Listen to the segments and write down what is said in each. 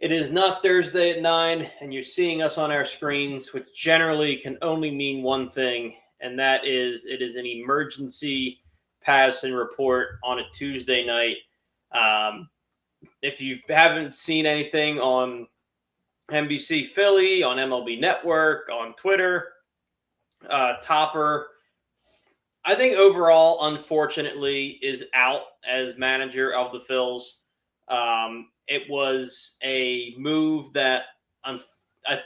It is not Thursday at 9, and you're seeing us on our screens, which generally can only mean one thing, and that is it is an emergency Patterson report on a Tuesday night. Um, if you haven't seen anything on NBC Philly, on MLB Network, on Twitter, Topper, I think overall, unfortunately, is out as manager of the Phils. It was a move that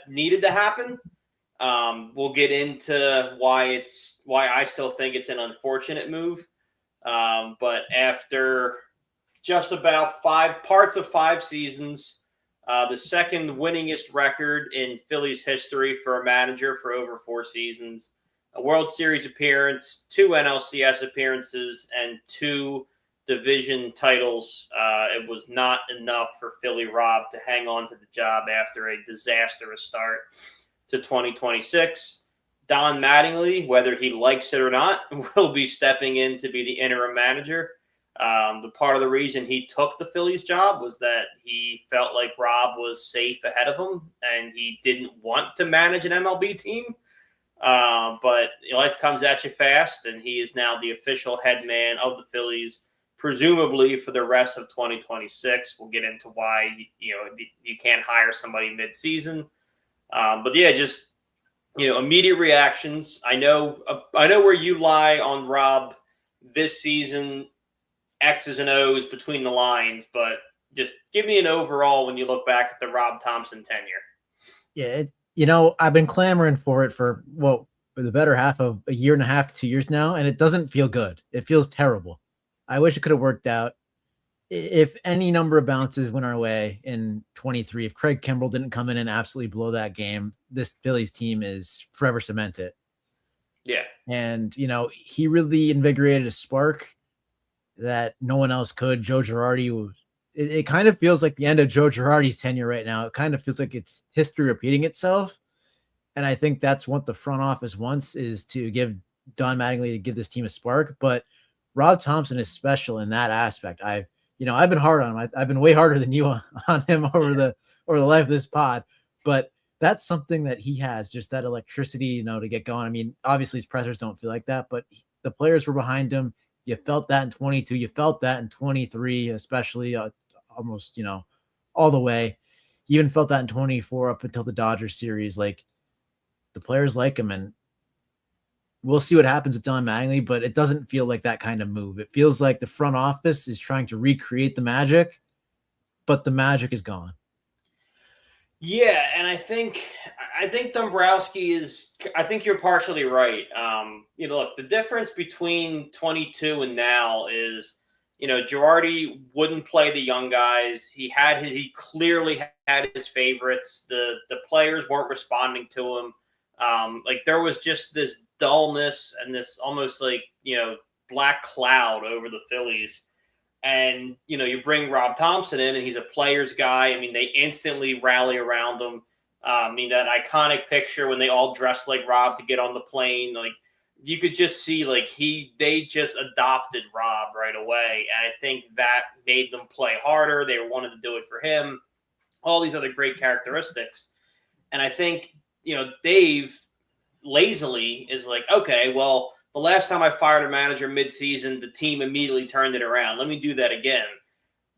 needed to happen. We'll get into why I still think it's an unfortunate move. But after just about five seasons, the second winningest record in Phillies history for a manager for over 4 seasons, a World Series appearance, 2 NLCS appearances, and 2 division titles. It was not enough for Philly Rob to hang on to the job after a disastrous start to 2026. Don Mattingly, whether he likes it or not, will be stepping in to be the interim manager. The part of the reason he took the Phillies job was that he felt like Rob was safe ahead of him and he didn't want to manage an MLB team. But life comes at you fast, and he is now the official head man of the Phillies, presumably for the rest of 2026. We'll get into why you can't hire somebody mid-season. But yeah, just immediate reactions. I know where you lie on Rob this season, X's and O's between the lines, but just give me an overall when you look back at the Rob Thomson tenure. Yeah, I've been clamoring for it for the better half of a year and a half to 2 years now, and it doesn't feel good. It feels terrible. I wish it could have worked out. If any number of bounces went our way in 23, if Craig Kimbrell didn't come in and absolutely blow that game, this Phillies team is forever cemented. Yeah. And, he really invigorated a spark that no one else could. Joe Girardi it kind of feels like the end of Joe Girardi's tenure right now. It kind of feels like it's history repeating itself. And I think that's what the front office wants, is to give Don Mattingly to give this team a spark. But Rob Thomson is special in that aspect. I've been hard on him. I've been way harder than you on him over the life of this pod. But that's something that he has, just that electricity, to get going. I mean, obviously his pressers don't feel like that, but the players were behind him. You felt that in 22. You felt that in 23, especially almost, all the way. You even felt that in 24 up until the Dodgers series. Like, the players like him, and we'll see what happens with Don Mattingly, but it doesn't feel like that kind of move. It feels like the front office is trying to recreate the magic, but the magic is gone. Yeah, and I think Dombrowski is. I think you're partially right. Look, the difference between 22 and now is, Girardi wouldn't play the young guys. He clearly had his favorites. The players weren't responding to him. There was just this dullness and this almost black cloud over the Phillies. And, you bring Rob Thomson in, and he's a player's guy. I mean, they instantly rally around him. That iconic picture when they all dressed like Rob to get on the plane, you could just see, they just adopted Rob right away. And I think that made them play harder. They wanted to do it for him. All these other great characteristics. And I think, Dave lazily is like, okay, well, the last time I fired a manager midseason, the team immediately turned it around. Let me do that again.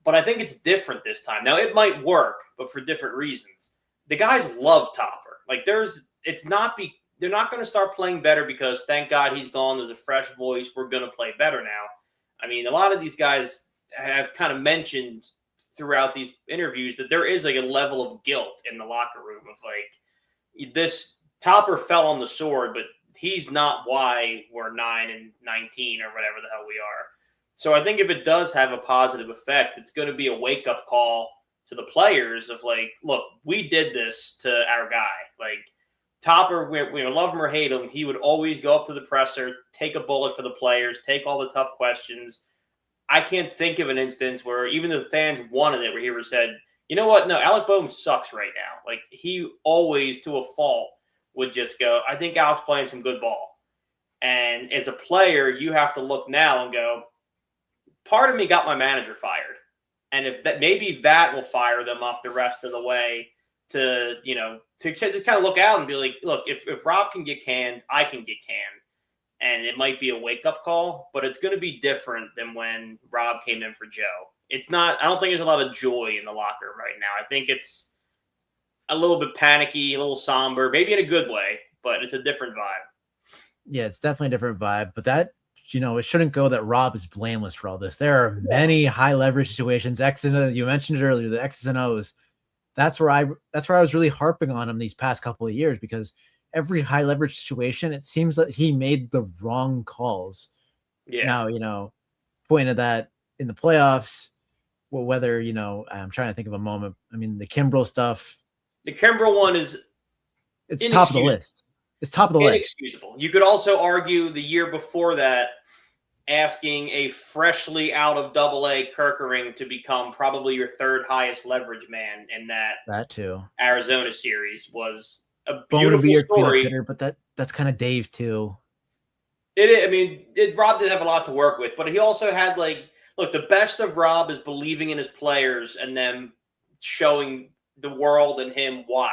But I think it's different this time. Now, it might work, but for different reasons. The guys love Topper. They're not going to start playing better because, thank God, he's gone. There's a fresh voice. We're going to play better now. I mean, a lot of these guys have kind of mentioned throughout these interviews that there is a level of guilt in the locker room of this Topper fell on the sword, but he's not why we're 9-19 or whatever the hell we are. So I think if it does have a positive effect, it's going to be a wake-up call to the players of look, we did this to our guy. Topper, we love him or hate him, he would always go up to the presser, take a bullet for the players, take all the tough questions. I can't think of an instance where even the fans wanted it, where he said, you know what, no, Alec Bohm sucks right now. He always, to a fault, would just go, I think Alex playing some good ball. And as a player, you have to look now and go, part of me got my manager fired. And if that, maybe that will fire them up the rest of the way to, to just kind of look out and be like, look, if Rob can get canned, I can get canned. And it might be a wake up call, but it's going to be different than when Rob came in for Joe. It's not, I don't think there's a lot of joy in the locker room right now. I think it's a little bit panicky, a little somber, maybe in a good way, but it's a different vibe. Yeah, it's definitely a different vibe, but that, it shouldn't go that Rob is blameless for all this. There are many high leverage situations. X's and O's, you mentioned it earlier, the X's and O's. That's where I was really harping on him these past couple of years, because every high leverage situation, it seems that he made the wrong calls. Yeah. Now, pointed that in the playoffs, well, whether, I'm trying to think of a moment. I mean, the Kimbrel stuff. The Kimbrel one is it's top of the list. It's top of the inexcusable. You could also argue the year before that, asking a freshly out of AA Kerkering to become probably your third highest leverage man in that too Arizona series was a beautiful story. Hitter, but that's kind of Dave too. Rob did have a lot to work with, but he also had the best of Rob is believing in his players and them showing the world and him why.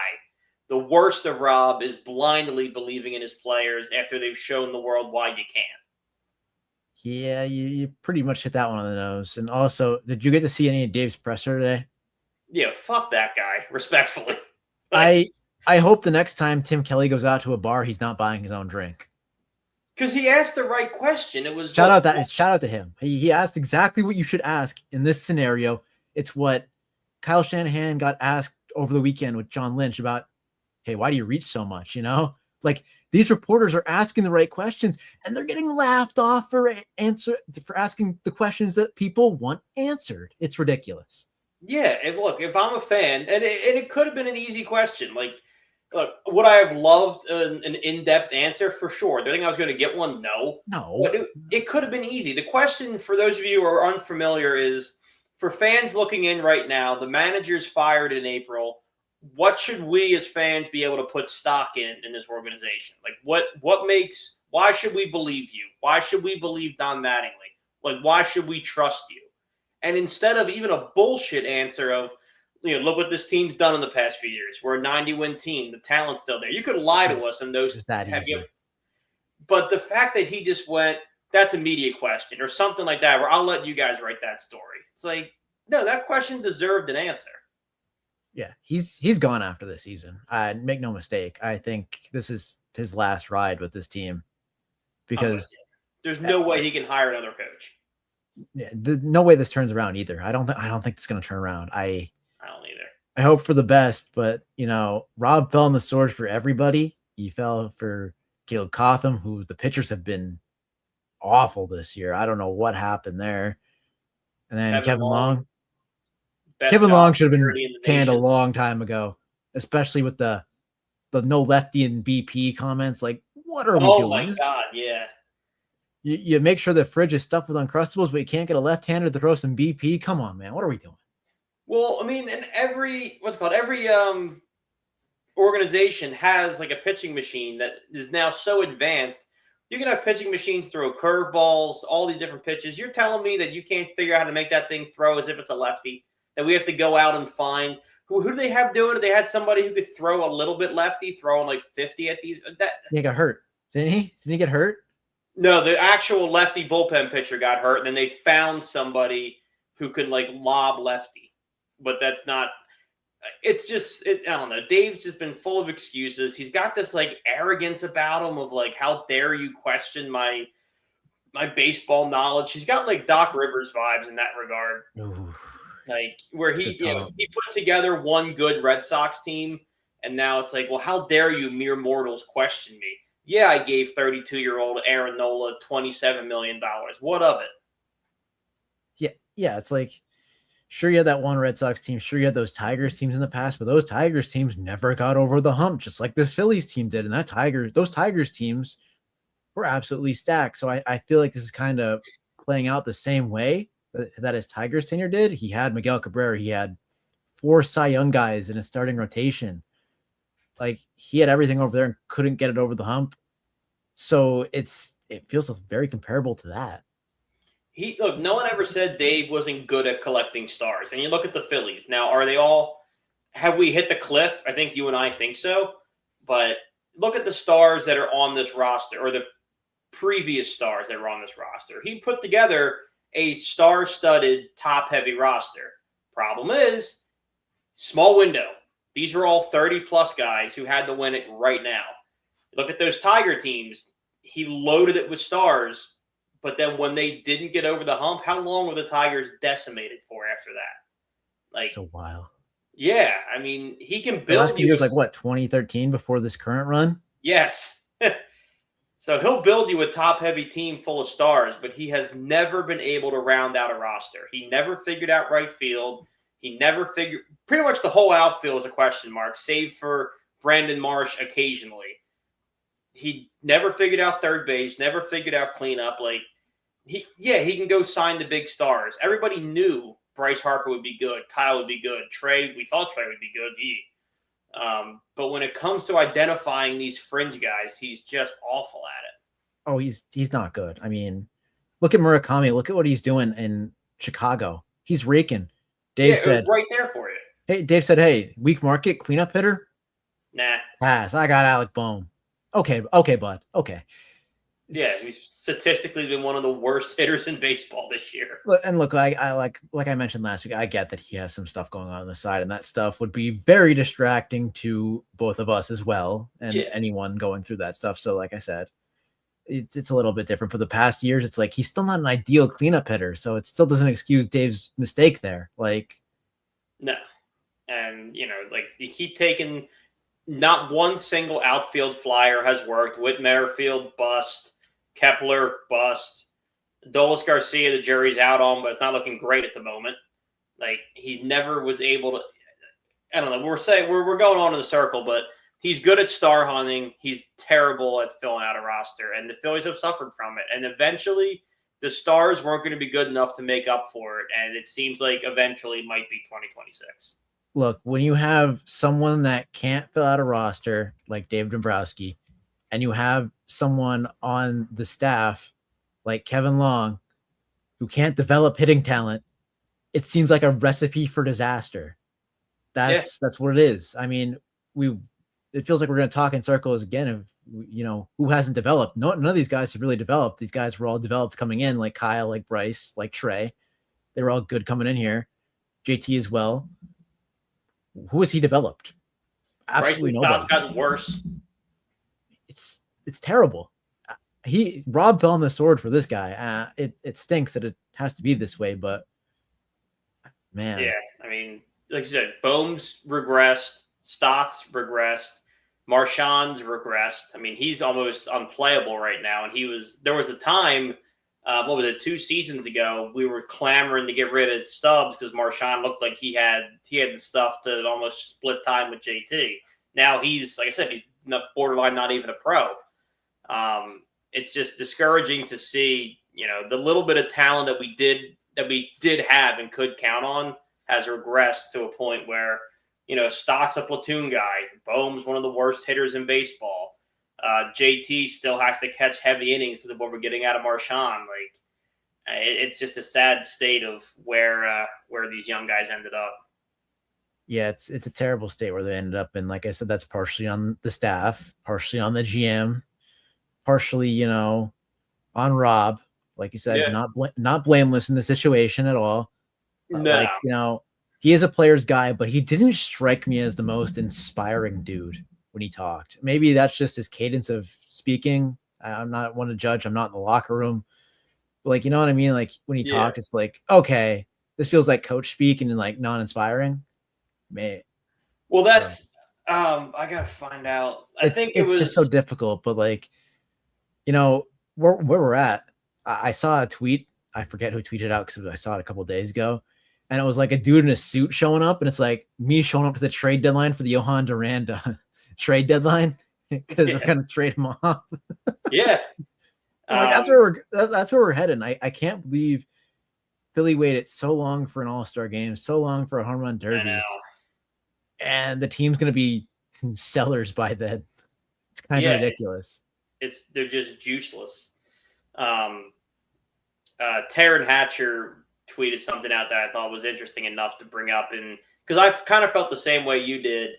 The worst of Rob is blindly believing in his players after they've shown the world why you can't. Yeah, you pretty much hit that one on the nose. And also, did you get to see any of Dave's presser today? Yeah, fuck that guy, respectfully. I hope the next time Tim Kelly goes out to a bar, he's not buying his own drink. Because he asked the right question. It was shout out to him. He asked exactly what you should ask in this scenario. It's what Kyle Shanahan got asked over the weekend with John Lynch about, hey, why do you reach so much? These reporters are asking the right questions, and they're getting laughed off for asking the questions that people want answered. It's ridiculous. Yeah, if I'm a fan, and it could have been an easy question. Look, would I have loved an in-depth answer? For sure. Do I think I was going to get one? No. But it could have been easy. The question, for those of you who are unfamiliar, is for fans looking in right now, the manager's fired in April. What should we as fans be able to put stock in this organization? Why should we believe you? Why should we believe Don Mattingly? Why should we trust you? And instead of even a bullshit answer of, look what this team's done in the past few years. We're a 90-win team. The talent's still there. You could lie to us and those. But the fact that he just went, that's a media question or something like that, where I'll let you guys write that story. It's no, that question deserved an answer. Yeah, he's gone after this season. Make no mistake. I think this is his last ride with this team, because there's no way he can hire another coach. Yeah, no way this turns around either. I don't think it's going to turn around. I don't either. I hope for the best, but Rob fell on the sword for everybody. He fell for Caleb Cotham, who the pitchers have been awful this year. I don't know what happened there. And then Kevin Long. Kevin Long should have been canned a long time ago, especially with the no lefty and BP comments. What are we doing? Oh my God, yeah. You make sure the fridge is stuffed with Uncrustables, but you can't get a left-hander to throw some BP. Come on, man. What are we doing? Well, and every organization has a pitching machine that is now so advanced. You can have pitching machines throw curveballs, all these different pitches. You're telling me that you can't figure out how to make that thing throw as if it's a lefty, that we have to go out and find who do they have doing it? They had somebody who could throw a little bit lefty, throwing 50 at these. He got hurt. Didn't he? Didn't he get hurt? No, the actual lefty bullpen pitcher got hurt, and then they found somebody who could lob lefty. But that's not – it's just I don't know. Dave's just been full of excuses. He's got this arrogance about him of how dare you question my baseball knowledge. He's got Doc Rivers vibes in that regard. Ooh, where he put together one good Red Sox team, and now it's well, how dare you mere mortals question me? Yeah, I gave 32-year-old Aaron Nola $27 million. What of it? Yeah, it's sure you had that one Red Sox team. Sure you had those Tigers teams in the past, but those Tigers teams never got over the hump, just like this Phillies team did. And those Tigers teams were absolutely stacked. So I feel like this is kind of playing out the same way that his Tigers tenure did. He had Miguel Cabrera. He had 4 Cy Young guys in his starting rotation. He had everything over there and couldn't get it over the hump. So it feels very comparable to that. No one ever said Dave wasn't good at collecting stars. And you look at the Phillies. Now, are they all have we hit the cliff? I think you and I think so. But look at the stars that are on this roster, or the previous stars that were on this roster. He put together a star-studded, top-heavy roster. Problem is, small window. These were all 30-plus guys who had to win it right now. Look at those Tiger teams. He loaded it with stars, but then when they didn't get over the hump, how long were the Tigers decimated for after that? Like, It's a while. yeah, I mean, he can The build last few years, like what, 2013 before this current run? Yes. So he'll build you a top-heavy team full of stars, but he has never been able to round out a roster. He never figured out right field. He never figured – pretty much the whole outfield is a question mark, save for Brandon Marsh occasionally. He never figured out third base, never figured out cleanup. Like, he can go sign the big stars. Everybody knew Bryce Harper would be good. Kyle would be good. Trey, we thought Trey would be good. But when it comes to identifying these fringe guys, he's just awful at it. Oh, he's not good. I mean, look at Murakami. Look at what he's doing in Chicago. He's raking. Dave said right there for you. Hey, Dave said, hey, weak market cleanup hitter. Nah. Pass. I got Alec Bohm. Okay, bud. Okay. Yeah, he's statistically been one of the worst hitters in baseball this year. And look, I like I mentioned last week, I get that he has some stuff going on the side, and that stuff would be very distracting to both of us as well, and anyone going through that stuff. So, like I said, it's a little bit different. For the past years, it's like he's still not an ideal cleanup hitter, so it still doesn't excuse Dave's mistake there. Like, no, and like you keep taking, not one single outfield flyer has worked. Whit Merrifield bust. Kepler bust. Dolis Garcia, the jury's out on, but it's not looking great at the moment. Like, he never was able to. I don't know. We're going on in the circle, but he's good at star hunting. He's terrible at filling out a roster, and the Phillies have suffered from it. And eventually, the stars weren't going to be good enough to make up for it, and it seems like eventually might be 2026. Look, when you have someone that can't fill out a roster like Dave Dombrowski, and you have someone on the staff like Kevin Long who can't develop hitting talent, it seems like a recipe for disaster. That's what it is. I mean, it feels like we're going to talk in circles again of, who hasn't developed. None of these guys have really developed. These guys were all developed coming in, like Kyle, like Bryce, like Trey. They were all good coming in here. JT as well. Who has he developed? Absolutely nobody. Scott's gotten worse. It's terrible. Rob fell on the sword for this guy. It stinks that it has to be this way, but man. Yeah, I mean, like you said, Bohm's regressed, Stotts regressed, Marchand's regressed. I mean, he's almost unplayable right now. And there was a time, 2 seasons ago, we were clamoring to get rid of Stubbs because Marchand looked like he had the stuff to almost split time with JT. Now he's, like I said, he's borderline not even a pro. It's just discouraging to see, the little bit of talent that we did have and could count on has regressed to a point where, Stott's a platoon guy. Bohm's one of the worst hitters in baseball. JT still has to catch heavy innings because of what we're getting out of Marchand. Like, it's just a sad state of where these young guys ended up. Yeah, it's a terrible state where they ended up. And like I said, that's partially on the staff, partially on the GM, partially, on Rob. Like you said, not blameless in the situation at all. No. He is a player's guy, but he didn't strike me as the most inspiring dude when he talked. Maybe that's just his cadence of speaking. I'm not one to judge. I'm not in the locker room. But like, you know what I mean? Like when he talked, it's like, okay, this feels like coach speak and like non-inspiring. Well, that's I gotta find out. I think it's just so difficult, but like, where we're at. I saw a tweet. I forget who tweeted out because I saw it a couple of days ago, and it was like a dude in a suit showing up, and it's like me showing up to the trade deadline for the Johan Durant trade deadline because we're gonna trade him off. Yeah, like that's where we're heading. I can't believe Philly waited so long for an All-Star game, so long for a home run derby. I know. And the team's going to be sellers by then. It's kind of ridiculous. They're just juiceless. Taryn Hatcher tweeted something out that I thought was interesting enough to bring up, and because I've kind of felt the same way you did,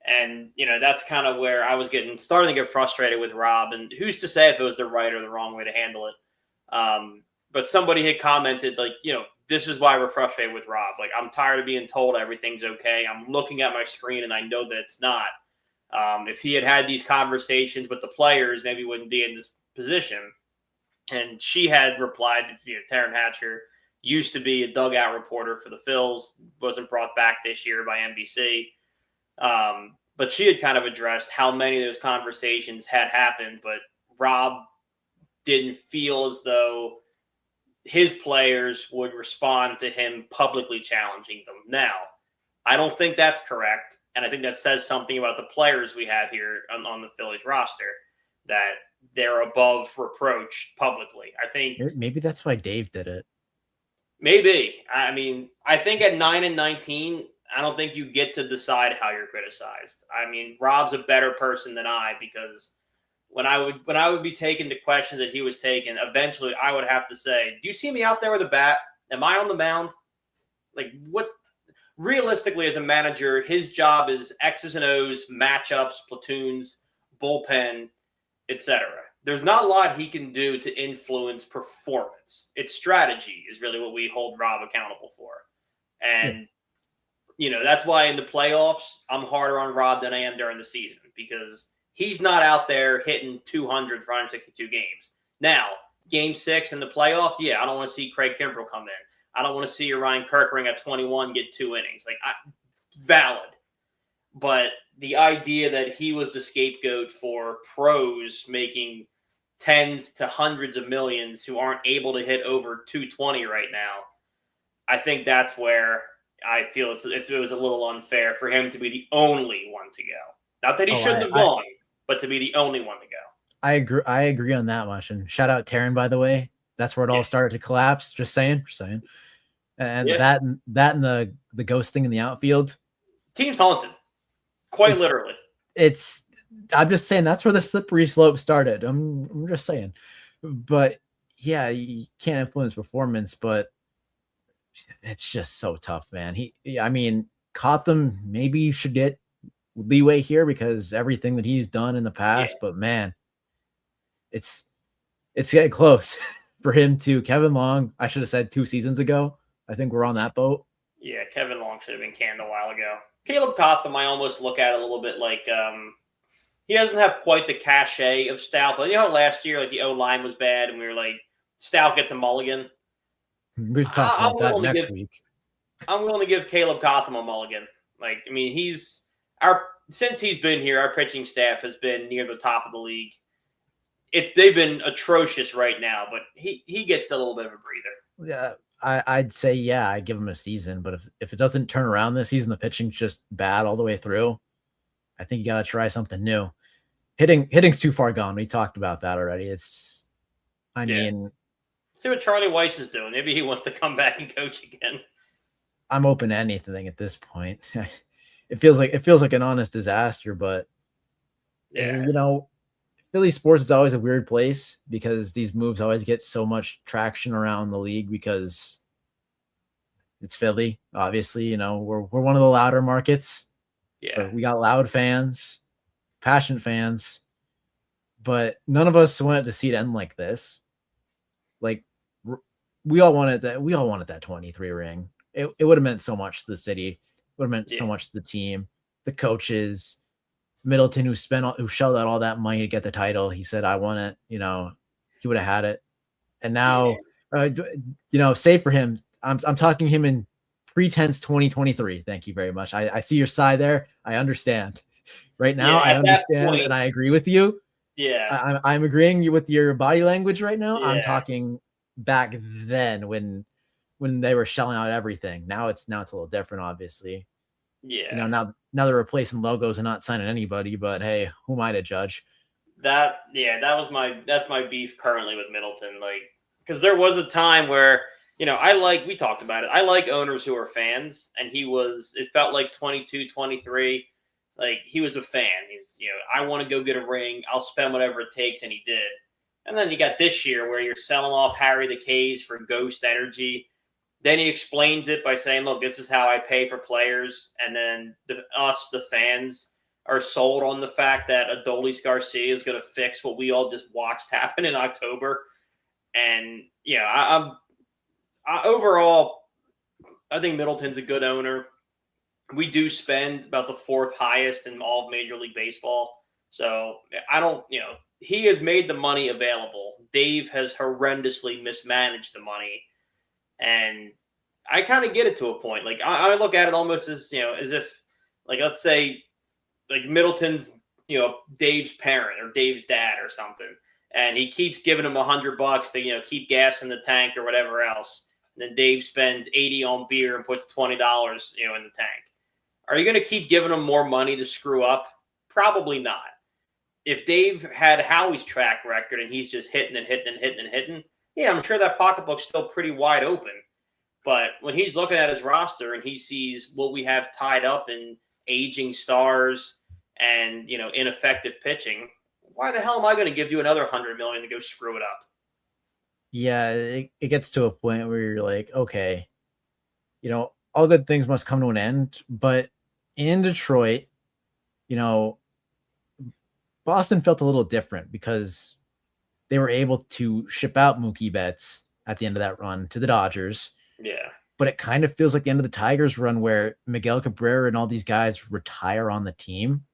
and that's kind of where I was starting to get frustrated with Rob. And who's to say if it was the right or the wrong way to handle it? But somebody had commented like, this is why we're frustrated with Rob. Like, I'm tired of being told everything's okay. I'm looking at my screen and I know that it's not. If he had had these conversations with the players, maybe he wouldn't be in this position. And she had replied, Taryn Hatcher used to be a dugout reporter for the Phils, wasn't brought back this year by NBC. But she had kind of addressed how many of those conversations had happened, but Rob didn't feel as though his players would respond to him publicly challenging them. Now, I don't think that's correct. And I think that says something about the players we have here on the Phillies roster, that they're above reproach publicly. I think maybe that's why Dave did it. Maybe. I mean, I think at 9-19, I don't think you get to decide how you're criticized. I mean, Rob's a better person than I, because when I would be taking the questions that he was taking, eventually I would have to say, do you see me out there with a bat? Am I on the mound? Like, what? Realistically, as a manager, his job is X's and O's, matchups, platoons, bullpen, etc. There's not a lot he can do to influence performance. It's strategy is really what we hold Rob accountable for. And, that's why in the playoffs, I'm harder on Rob than I am during the season, because he's not out there hitting 200 for 162 games. Now, game 6 in the playoffs, I don't want to see Craig Kimbrell come in. I don't want to see Ryan Kirkring at 21 get 2 innings. Valid. But the idea that he was the scapegoat for pros making tens to hundreds of millions who aren't able to hit over 220 right now, I think that's where I feel it was a little unfair for him to be the only one to go. Not that he shouldn't have gone, but to be the only one to go. I agree on that much. And shout out Taryn, by the way. That's where it all started to collapse. Just saying. And that and the ghosting in the outfield. Team's haunted. Quite literally. I'm just saying that's where the slippery slope started. I'm just saying. But yeah, you can't influence performance, but it's just so tough, man. Cotham maybe should get leeway here because everything that he's done in the past, but man, it's getting close for him to Kevin Long. I should have said 2 seasons ago. I think we're on that boat. Yeah, Kevin Long should have been canned a while ago. Caleb Cotham, I almost look at it a little bit like he doesn't have quite the cachet of Stout, but last year the O-line was bad, and we were like, Stout gets a mulligan. We'll talk about that next week. I'm willing to give Caleb Cotham a mulligan. Since he's been here, our pitching staff has been near the top of the league. They've been atrocious right now, but he gets a little bit of a breather. Yeah. I'd say, I give him a season, but if it doesn't turn around this season, the pitching's just bad all the way through. I think you got to try something new. Hitting's too far gone. We talked about that already. Mean, see what Charlie Weiss is doing. Maybe he wants to come back and coach again. I'm open to anything at this point. It feels like an honest disaster, but Philly sports is always a weird place because these moves always get so much traction around the league because it's Philly. Obviously, we're one of the louder markets. Yeah, we got loud fans, passionate fans, but none of us wanted to see it end like this. Like we all wanted that 23 ring. It would have meant so much to the city. Would have meant so much to the team, the coaches. Middleton, who shelled out all that money to get the title, he said, "I want it." He would have had it. And now, save for him. I'm talking him in pretense 2023. Thank you very much. I see your side there. I understand. Right now, I understand, and I agree with you. Yeah, I'm agreeing with your body language right now. Yeah. I'm talking back then when they were shelling out everything. Now it's a little different, obviously. Yeah. Now they're replacing logos and not signing anybody, but hey, who am I to judge? And then you got this year where you're selling off Harry the K's for ghost energy. Then he explains it by saying, look, this is how I pay for players. And then the fans, are sold on the fact that Adolis Garcia is going to fix what we all just watched happen in October. And, overall, I think Middleton's a good owner. We do spend about the fourth highest in all of Major League Baseball. So he has made the money available. Dave has horrendously mismanaged the money. And I kind of get it to a point. Like, I look at it almost as if, like, let's say, like Middleton's, Dave's parent or Dave's dad or something. And he keeps giving him $100 to, keep gas in the tank or whatever else. And then Dave spends 80 on beer and puts $20, in the tank. Are you going to keep giving him more money to screw up? Probably not. If Dave had Howie's track record and he's just hitting and hitting and hitting and hitting, yeah, I'm sure that pocketbook's still pretty wide open. But when he's looking at his roster and he sees what we have tied up in aging stars and, ineffective pitching, why the hell am I going to give you another $100 million to go screw it up? Yeah, it gets to a point where you're like, okay, all good things must come to an end. But in Detroit, Boston felt a little different because they were able to ship out Mookie Betts at the end of that run to the Dodgers. Yeah. But it kind of feels like the end of the Tigers run where Miguel Cabrera and all these guys retire on the team.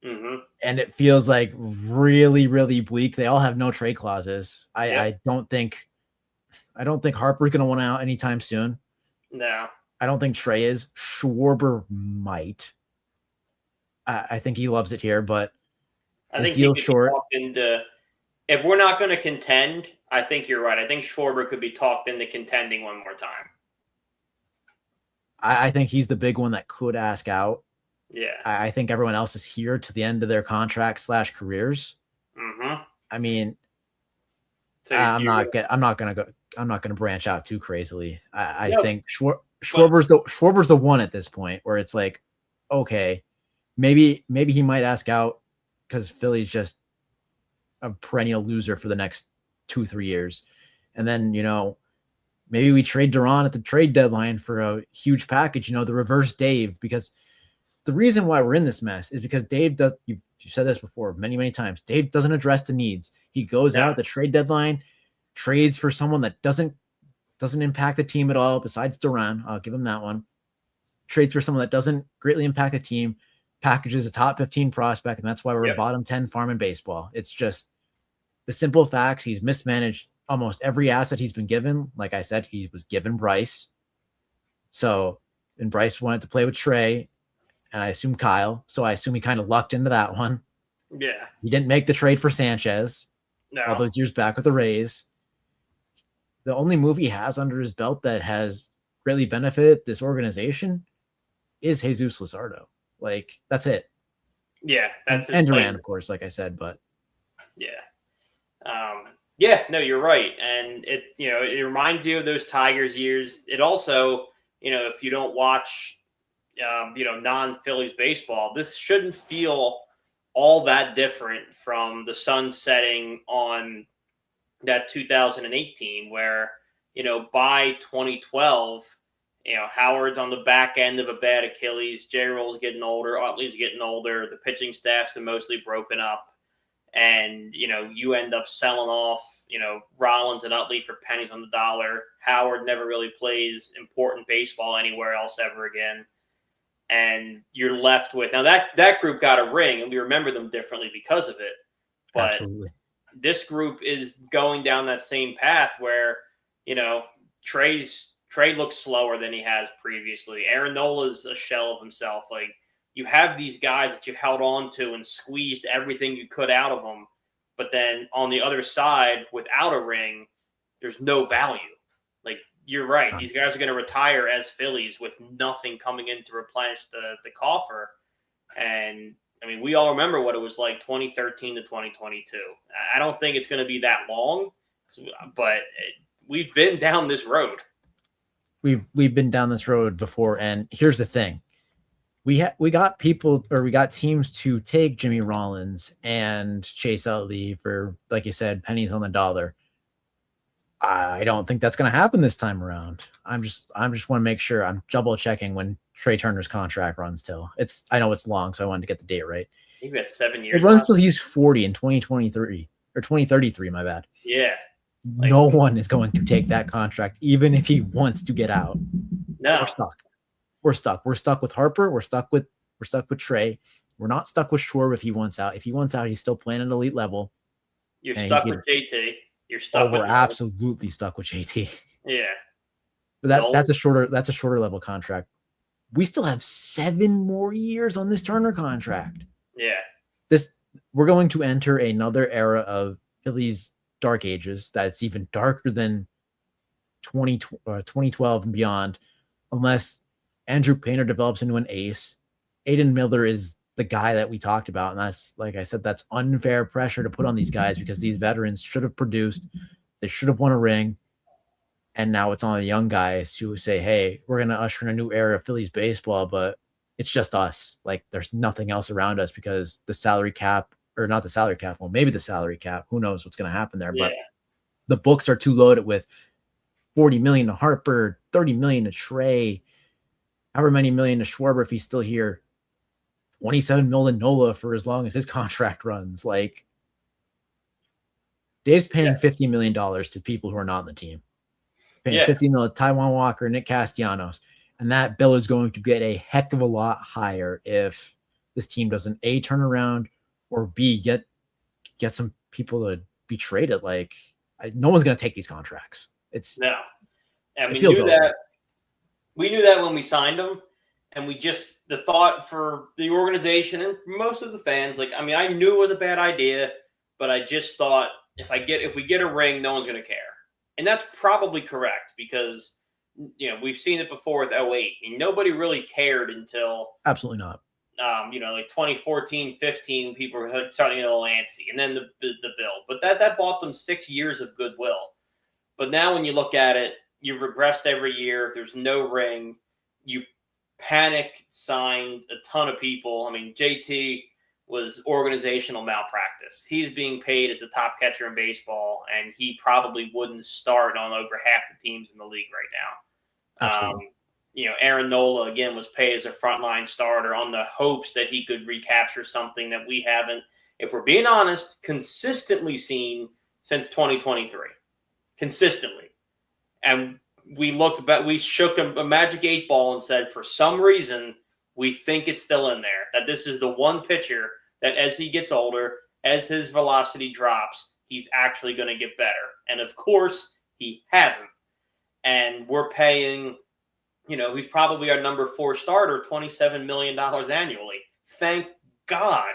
Mm-hmm. And it feels like really, really bleak. They all have no trade clauses. I don't think Harper's going to want out anytime soon. No. I don't think Trey is. Schwarber might. I think he loves it here, but I think deal's short. If we're not going to contend, I think you're right. I think Schwarber could be talked into contending one more time. I think he's the big one that could ask out. Yeah. I think everyone else is here to the end of their contract / careers. Mm-hmm. I mean, so I'm not going to branch out too crazily. I think Schwarber's the one at this point where it's like, okay, maybe he might ask out because Philly's just a perennial loser for the next 2-3 years. And then, maybe we trade Duran at the trade deadline for a huge package, the reverse Dave, because the reason why we're in this mess is because Dave does, you've said this before many, many times, Dave doesn't address the needs. He goes out at the trade deadline, trades for someone that doesn't impact the team at all besides Duran. I'll give him that one. Trades for someone that doesn't greatly impact the team, packages a top 15 prospect, and that's why we're a bottom 10 farm in baseball. It's just the simple facts. He's mismanaged almost every asset he's been given. Like I said, he was given Bryce. And Bryce wanted to play with Trey, and I assume Kyle. So I assume he kind of lucked into that one. Yeah. He didn't make the trade for Sanchez all those years back with the Rays. The only move he has under his belt that has greatly benefited this organization is Jesus Luzardo. Like, that's it. Yeah. That's and Duran, of course, like I said, but yeah. No, you're right. And it reminds you of those Tigers years. It also, if you don't watch, non-Phillies baseball, this shouldn't feel all that different from the sun setting on that 2008 team where, by 2012, Howard's on the back end of a bad Achilles. J-Roll's getting older. Utley's getting older. The pitching staff's mostly broken up. And, you end up selling off, Rollins and Utley for pennies on the dollar. Howard never really plays important baseball anywhere else ever again. And you're left with, now that group got a ring and we remember them differently because of it. But absolutely. This group is going down that same path where, Trey looks slower than he has previously. Aaron Nola's a shell of himself. Like, you have these guys that you held on to and squeezed everything you could out of them. But then on the other side, without a ring, there's no value. Like, you're right. These guys are going to retire as Phillies with nothing coming in to replenish the coffer. And, I mean, we all remember what it was like 2013 to 2022. I don't think it's going to be that long, but we've been down this road. We've been down this road before, and here's the thing. we got people, or we got teams to take Jimmy Rollins and Chase Utley for, like you said, pennies on the dollar. I don't think that's going to happen this time around. I'm just want to make sure I'm double checking when Trey Turner's contract runs till. I know it's long, so I wanted to get the date right. I think we had 7 It years runs left. till he's 40 in 2023 or 2033. My bad. Yeah. No one is going to take that contract, even if he wants to get out. No. We're stuck. We're stuck with Harper. We're stuck with Trey. We're not stuck with Schwarber if he wants out. If he wants out, he's still playing at elite level. You're stuck with JT. You're stuck with. We're absolutely stuck with JT. Yeah. But that's a shorter level contract. We still have 7 more years on this Turner contract. Yeah. We're going to enter another era of Philly's dark ages that's even darker than 2012 and beyond, unless Andrew Painter develops into an ace. Aiden Miller is the guy that we talked about, and that's, like I said, that's unfair pressure to put on these guys because these veterans should have produced. They should have won a ring. And now it's on the young guys to say, hey, we're going to usher in a new era of Phillies baseball, but it's just us. Like, there's nothing else around us because the salary cap, or not the salary cap, well, maybe the salary cap. Who knows what's going to happen there? Yeah. But the books are too loaded with $40 million to Harper, $30 million to Trey, however many million to Schwarber if he's still here, $27 million Nola for as long as his contract runs. Like, Dave's paying $50 million to people who are not on the team. Paying $50 million to Taijuan Walker, Nick Castellanos, and that bill is going to get a heck of a lot higher if this team doesn't A, turn around, or B, get some people to be traded. Like, no one's going to take these contracts. No, and we knew that. We knew that when we signed them, and the thought for the organization and most of the fans, like, I mean, I knew it was a bad idea, but I just thought if we get a ring, no one's going to care. And that's probably correct because, we've seen it before with 08. And nobody really cared until absolutely not. Like 2014, 15, people were starting to get a little antsy, and then the bill. But that bought them 6 years of goodwill. But now when you look at it, you've regressed every year. There's no ring. You panic signed a ton of people. I mean, JT was organizational malpractice. He's being paid as the top catcher in baseball, and he probably wouldn't start on over half the teams in the league right now. Absolutely. Aaron Nola, again, was paid as a frontline starter on the hopes that he could recapture something that we haven't, if we're being honest, consistently seen since 2023. Consistently. And we shook a magic 8 ball and said, for some reason, we think it's still in there, that this is the one pitcher that as he gets older, as his velocity drops, he's actually going to get better. And of course, he hasn't. And we're paying, he's probably our number 4 starter, $27 million annually. Thank God.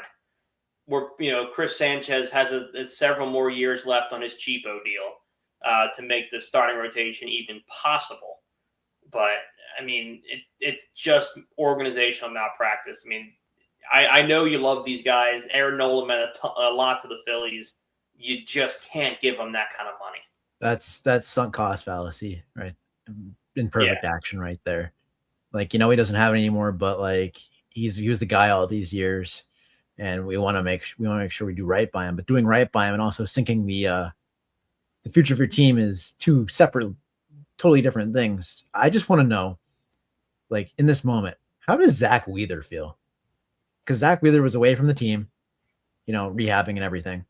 Chris Sanchez has several more years left on his cheapo deal to make the starting rotation even possible. But I mean, it's just organizational malpractice. I mean, I know you love these guys. Aaron Nola meant a lot to the Phillies. You just can't give them that kind of money. That's sunk cost fallacy, right? In perfect action right there. Like, he doesn't have it anymore, but like he was the guy all these years, and we want to make sure we do right by him. But doing right by him and also sinking the future of your team is two separate, totally different things. I just want to know, like, in this moment, how does Zach Wheeler feel? Because Zach Wheeler was away from the team, rehabbing and everything.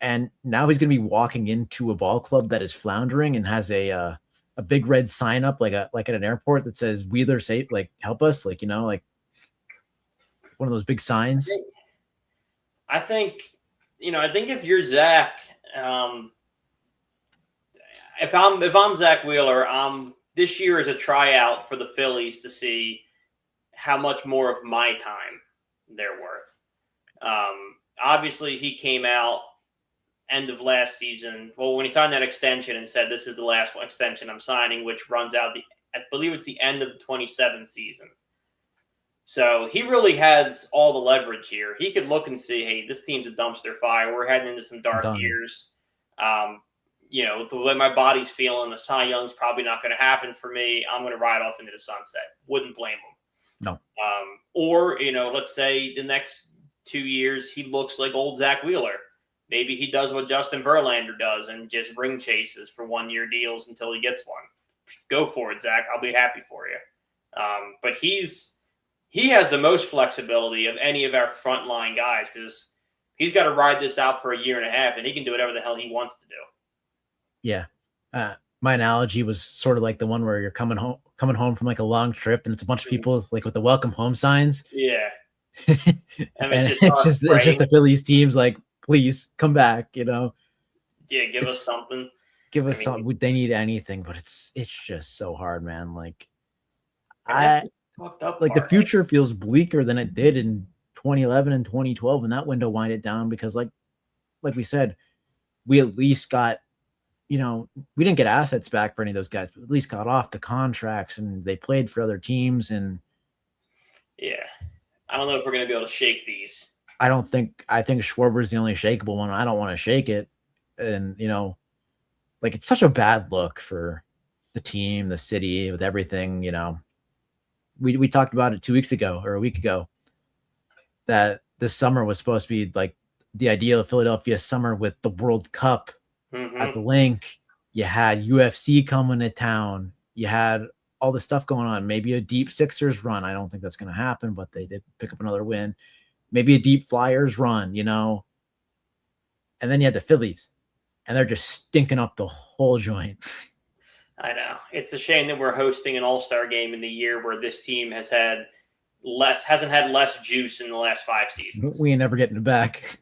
And now he's going to be walking into a ball club that is floundering and has a big red sign up like at an airport that says Wheeler safe, like, help us, like, like one of those big signs. I think if you're Zach, if I'm Zach Wheeler, this year is a tryout for the Phillies to see how much more of my time they're worth. Obviously, he came out end of last season. Well, when he signed that extension and said, this is the last extension I'm signing, which runs out I believe it's the end of the 27 season. So he really has all the leverage here. He could look and see, hey, this team's a dumpster fire. We're heading into some dark years. The way my body's feeling, the Cy Young's probably not going to happen for me. I'm going to ride off into the sunset. Wouldn't blame him. No. Or, let's say the next 2 years he looks like old Zach Wheeler. Maybe he does what Justin Verlander does and just ring chases for 1-year deals until he gets one. Go for it, Zach. I'll be happy for you. But he has the most flexibility of any of our frontline guys because he's got to ride this out for a year and a half, and he can do whatever the hell he wants to do. Yeah. My analogy was sort of like the one where you're coming home from like a long trip, and it's a bunch of people like with the welcome home signs. Yeah. And it's just the Phillies teams like, please come back, Yeah, give us something. Give us something. They need anything, but it's just so hard, man. Like the future feels bleaker than it did in 2011 and 2012 when that window winded down because like we said, we at least got, we didn't get assets back for any of those guys, but at least got off the contracts and they played for other teams. And yeah, I don't know if we're going to be able to shake these. I think Schwarber's the only shakeable one. I don't want to shake it. And, like it's such a bad look for the team, the city, with everything, we talked about it 2 weeks ago or a week ago that this summer was supposed to be like the ideal Philadelphia summer with the World Cup at the link. You had UFC coming to town. You had all this stuff going on. Maybe a deep Sixers run. I don't think that's going to happen, but they did pick up another win. Maybe a deep Flyers run, and then you had the Phillies, and they're just stinking up the whole joint. I know. It's a shame that we're hosting an all-star game in the year where this team hasn't had less juice in the last 5 seasons. We ain't never getting it back.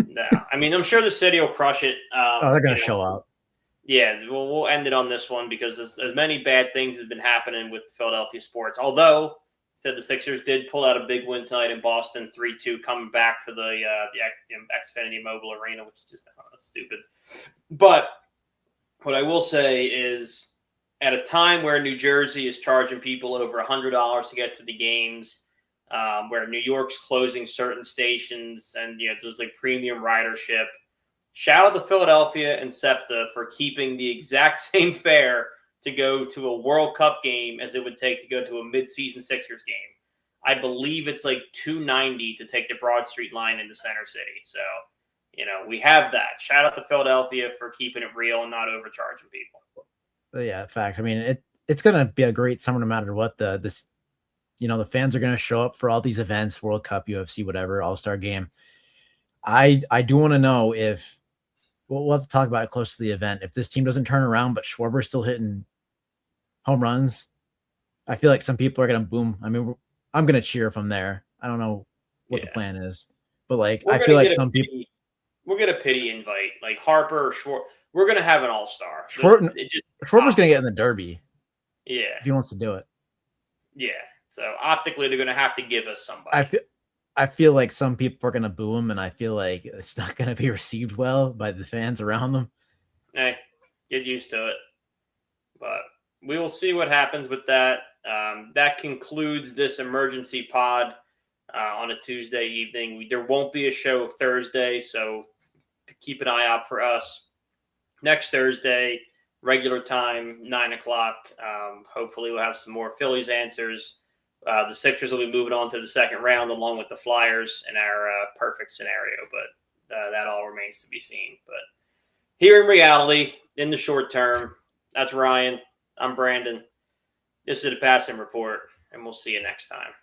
No. I mean, I'm sure the city will crush it. They're going to show up. Yeah, we'll end it on this one because as many bad things have been happening with Philadelphia sports. Although, said the Sixers did pull out a big win tonight in Boston, 3-2, coming back to the Xfinity Mobile Arena, which is just stupid. But what I will say is at a time where New Jersey is charging people over $100 to get to the games, where New York's closing certain stations and there's like premium ridership, shout out to Philadelphia and SEPTA for keeping the exact same fare to go to a World Cup game as it would take to go to a mid-season Sixers game. I believe it's like $290 to take the Broad Street line into Center City. So, we have that. Shout out to Philadelphia for keeping it real and not overcharging people. Yeah, in fact, I mean, it's going to be a great summer no matter what. The fans are going to show up for all these events, World Cup, UFC, whatever, All-Star game. I do want to know if we'll have to talk about it close to the event. If this team doesn't turn around, but Schwarber's still hitting home runs, I feel like some people are going to boom. I mean, I'm going to cheer if I'm there. I don't know what the plan is, but I feel like some people. We'll get a pity invite, like Harper or Schwarber. We're going to have an all-star. Schwarber's going to get in the Derby. Yeah. If he wants to do it. Yeah. So optically, they're going to have to give us somebody. I feel like some people are going to boo him, and I feel like it's not going to be received well by the fans around them. Hey, get used to it. But we will see what happens with that. That concludes this emergency pod on a Tuesday evening. There won't be a show Thursday, so keep an eye out for us. Next Thursday, regular time, 9:00. Hopefully we'll have some more Phillies answers. The Sixers will be moving on to the second round along with the Flyers in our perfect scenario, but that all remains to be seen. But here in reality, in the short term, that's Ryan. I'm Brandon. This is the Passing Report, and we'll see you next time.